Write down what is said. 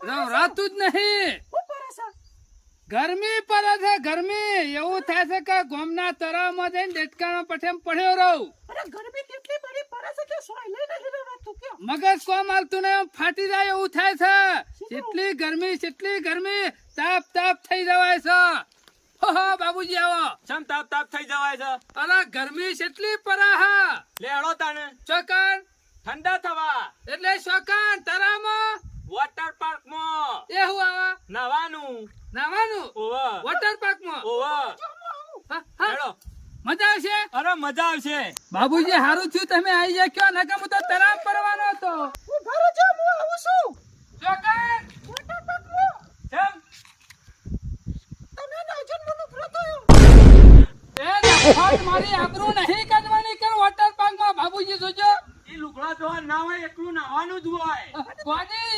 રાતું જ નહીં. ગરમી પડે છે ગરમી. એવું થાય છે કે ગોમના તળાવમાં જઈને ડેટકાનો પઠેમ પડ્યો રહું. મગજ કોમ હાલતું ને ફાટી જાય એવું થાય છે. જેટલી ગરમી તાપ થઈ જવાય છે. ઓહો બાબુજી આવો. ચમ તાપ થઈ જવાય છે. અરે ગરમી કેટલી પડે હા. લેડો તાને ચોકન ઠંડા થવા એટલે ચોકન તળાવમાં વોટર પાર્ક માં એ હું આવા નાવાનું ઓવા વોટર પાર્ક માં. લેડો મજા આવશે. અરે મજા આવશે. બાબુજી હારું થયું તમે આવી ગયા. કયો નકર હું તો તળાવ પરવાનો હતો. ચોકન ચમ મારી આબરૂ નહીં કાઢવાની કે વોટર પાર્ક માં. બાબુજી જોજો ઈ લુગડા ધોવા ના હોય એકલું નાવાનું જ હોય. કોની